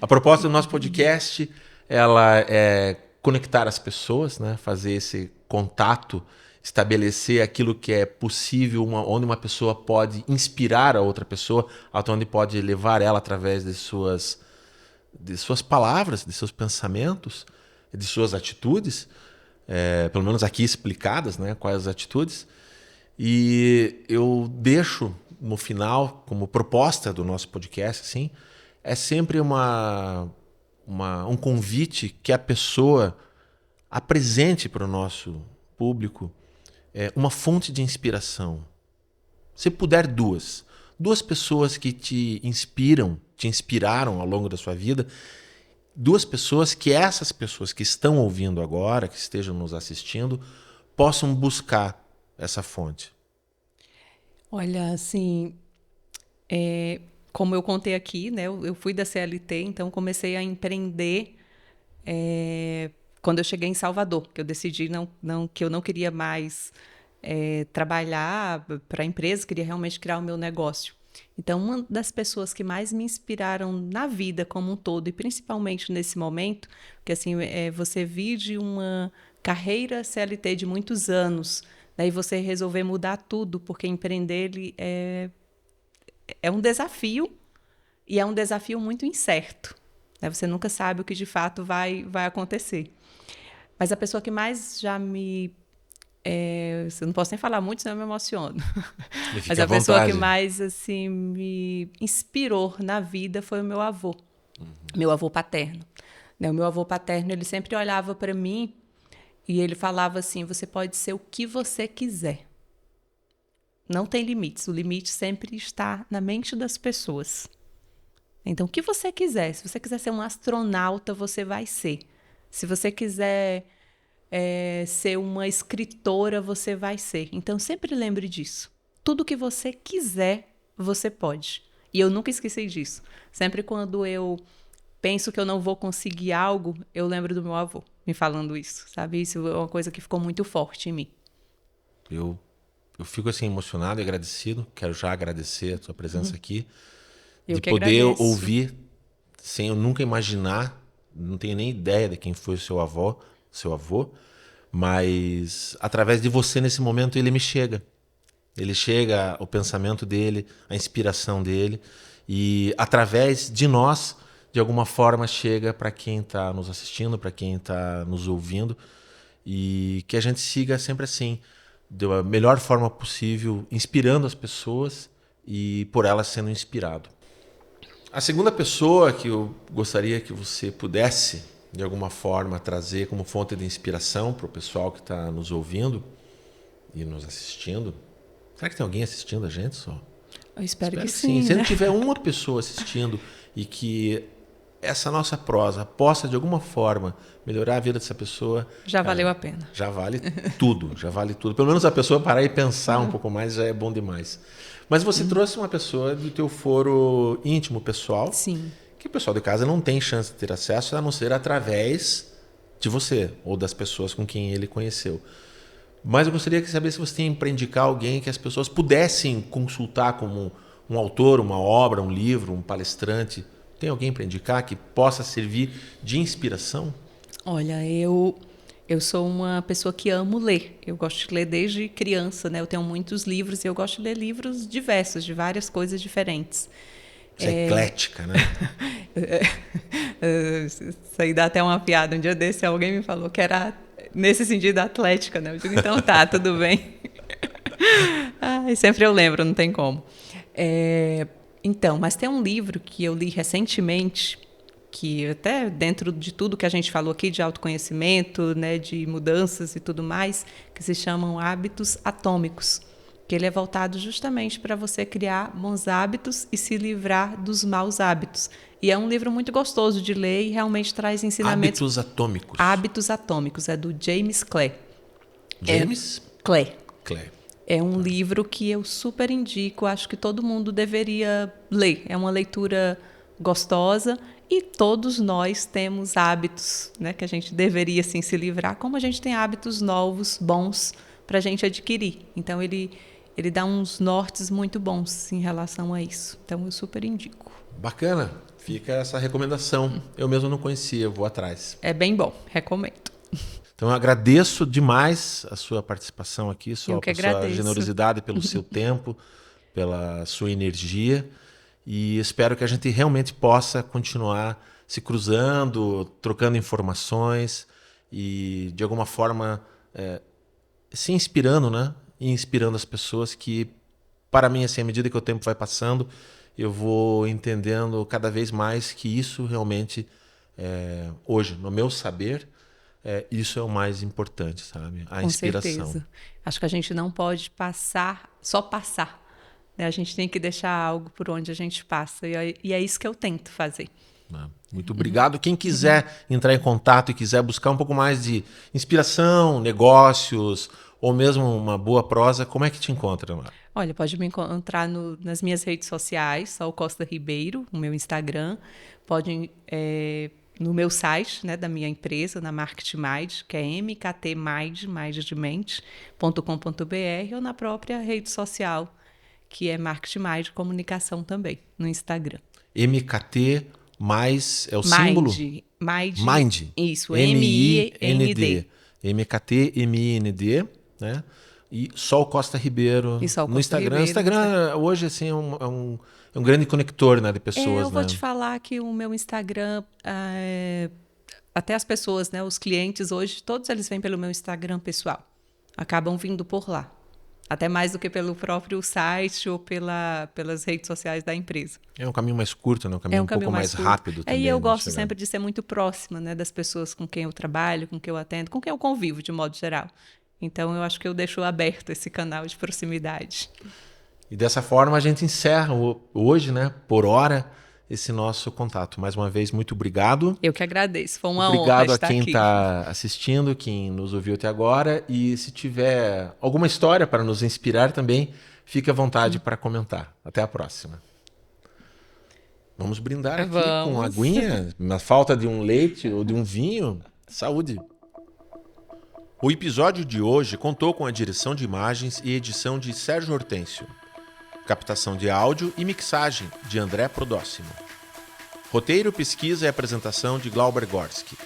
A proposta do nosso podcast, ela é conectar as pessoas, né? Fazer esse contato, estabelecer aquilo que é possível, onde uma pessoa pode inspirar a outra pessoa, até onde pode levar ela através de suas palavras, de seus pensamentos, de suas atitudes, pelo menos aqui explicadas, né? Quais as atitudes. E eu deixo no final, como proposta do nosso podcast, assim, é sempre um convite que a pessoa apresente para o nosso público uma fonte de inspiração. Se puder, duas pessoas que te inspiraram ao longo da sua vida, 2 pessoas que essas pessoas que estão ouvindo agora, que estejam nos assistindo, possam buscar essa fonte. Olha, assim, como eu contei aqui, né, eu fui da CLT, então comecei a empreender quando eu cheguei em Salvador, que eu decidi que eu não queria mais trabalhar para a empresa, queria realmente criar o meu negócio. Então, uma das pessoas que mais me inspiraram na vida como um todo, e principalmente nesse momento, porque assim, você vir de uma carreira CLT de muitos anos, daí você resolver mudar tudo, porque empreender ele é um desafio, e é um desafio muito incerto. né? Você nunca sabe o que de fato vai acontecer. Mas a pessoa que mais já me... eu não posso nem falar muito, senão eu me emociono. Mas a pessoa que mais assim, me inspirou na vida foi o meu avô. Meu avô paterno. Né? O meu avô paterno, ele sempre olhava para mim e ele falava assim, você pode ser o que você quiser. Não tem limites. O limite sempre está na mente das pessoas. Então, o que você quiser. Se você quiser ser um astronauta, você vai ser. Se você quiser ser uma escritora, você vai ser. Então, sempre lembre disso. Tudo que você quiser, você pode. E eu nunca esqueci disso. Sempre quando eu penso que eu não vou conseguir algo, eu lembro do meu avô me falando isso, sabe? Isso é uma coisa que ficou muito forte em mim. Eu fico assim emocionado e agradecido. Quero já agradecer a sua presença aqui. Eu de que poder agradeço. ouvir sem eu nunca imaginar, não tenho nem ideia de quem foi o seu avô, mas através de você nesse momento ele me chega. Ele chega, o pensamento dele, a inspiração dele, e através de nós, de alguma forma, chega para quem está nos assistindo, para quem está nos ouvindo, e que a gente siga sempre assim, da melhor forma possível, inspirando as pessoas e por elas sendo inspirado. A segunda pessoa que eu gostaria que você pudesse, de alguma forma, trazer como fonte de inspiração para o pessoal que está nos ouvindo e nos assistindo. Será que tem alguém assistindo a gente só? Eu espero que sim. Se né? não tiver uma pessoa assistindo e que essa nossa prosa possa, de alguma forma, melhorar a vida dessa pessoa... Já valeu a pena. Já vale tudo, já vale tudo. Pelo menos a pessoa parar e pensar um pouco mais já é bom demais. Mas você trouxe uma pessoa do teu foro íntimo, pessoal. Sim. Que o pessoal de casa não tem chance de ter acesso, a não ser através de você ou das pessoas com quem ele conheceu. Mas eu gostaria de saber se você tem para indicar alguém que as pessoas pudessem consultar como um autor, uma obra, um livro, um palestrante. Tem alguém para indicar que possa servir de inspiração? Olha, eu sou uma pessoa que amo ler. Eu gosto de ler desde criança, né? Eu tenho muitos livros e eu gosto de ler livros diversos, de várias coisas diferentes. Você é eclética, né? Isso aí dá até uma piada. Um dia desse alguém me falou que era nesse sentido atlética, né? Eu digo, então tá, tudo bem. E sempre eu lembro, não tem como. Então, mas tem um livro que eu li recentemente, que até dentro de tudo que a gente falou aqui de autoconhecimento, né, de mudanças e tudo mais, que se chamam Hábitos Atômicos, que ele é voltado justamente para você criar bons hábitos e se livrar dos maus hábitos. E é um livro muito gostoso de ler e realmente traz ensinamentos... Hábitos Atômicos. Hábitos Atômicos, é do James Clear. James? Clear. Clear. É um livro que eu super indico, acho que todo mundo deveria ler. É uma leitura gostosa e todos nós temos hábitos, né, que a gente deveria assim, se livrar, como a gente tem hábitos novos, bons, para a gente adquirir. Então, ele dá uns nortes muito bons em relação a isso. Então, eu super indico. Bacana. Fica essa recomendação. Eu mesmo não conhecia, vou atrás. É bem bom, recomendo. Então, eu agradeço demais a sua participação aqui, sua agradeço. generosidade, pelo seu tempo, pela sua energia. E espero que a gente realmente possa continuar se cruzando, trocando informações e, de alguma forma, se inspirando, né? E inspirando as pessoas que, para mim, assim, à medida que o tempo vai passando, eu vou entendendo cada vez mais que isso realmente, hoje, no meu saber, isso é o mais importante, sabe? A inspiração. Com certeza. Acho que a gente não pode só passar. Né? A gente tem que deixar algo por onde a gente passa. E é isso que eu tento fazer. Muito obrigado. Quem quiser entrar em contato e quiser buscar um pouco mais de inspiração, negócios ou mesmo uma boa prosa, como é que te encontra, Mara? Olha, pode me encontrar nas minhas redes sociais, Sol Costa Ribeiro, no meu Instagram. Pode no meu site, né, da minha empresa, na Marketing Mind, que é mktmind.com.br, ou na própria rede social, que é Marketing Mind Comunicação também, no Instagram. MKT mais é o símbolo? Mind. Isso, M-I-N-D. M-I-N-D. MKT, M-I-N-D, né? E Sol Costa Ribeiro E Sol no Costa Instagram. Ribeiro, O Instagram hoje assim, é um grande conector, né, de pessoas. Eu vou né? te falar que o meu Instagram, até as pessoas, né, os clientes hoje, todos eles vêm pelo meu Instagram pessoal. Acabam vindo por lá. Até mais do que pelo próprio site ou pelas redes sociais da empresa. É um caminho mais curto, né? Um caminho É um um pouco caminho mais curto. rápido também. E eu né, gosto chegar. sempre de ser muito próxima, né, das pessoas com quem eu trabalho, com quem eu atendo, com quem eu convivo, de modo geral. Então, eu acho que eu deixo aberto esse canal de proximidade. E dessa forma a gente encerra hoje, né, por hora, esse nosso contato. Mais uma vez, muito obrigado. Eu que agradeço. Foi uma honra Obrigado a estar quem aqui. está assistindo, quem nos ouviu até agora. E se tiver alguma história para nos inspirar também, fique à vontade para comentar. Até a próxima. Vamos brindar aqui com uma aguinha, na falta de um leite ou de um vinho. Saúde! O episódio de hoje contou com a direção de imagens e edição de Sérgio Hortêncio, captação de áudio e mixagem de André Prodóximo. Roteiro, pesquisa e apresentação de Glauber Gorski.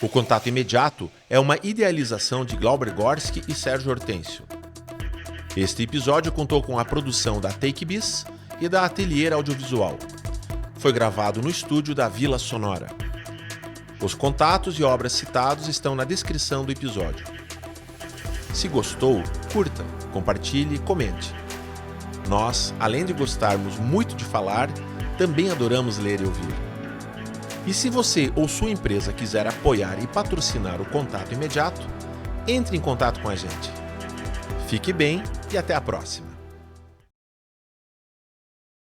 O Contato Imediato é uma idealização de Glauber Gorski e Sérgio Hortêncio. Este episódio contou com a produção da TakeBiz e da Atelier Audiovisual. Foi gravado no estúdio da Vila Sonora. Os contatos e obras citados estão na descrição do episódio. Se gostou, curta, compartilhe e comente. Nós, além de gostarmos muito de falar, também adoramos ler e ouvir. E se você ou sua empresa quiser apoiar e patrocinar o Contato Imediato, entre em contato com a gente. Fique bem e até a próxima!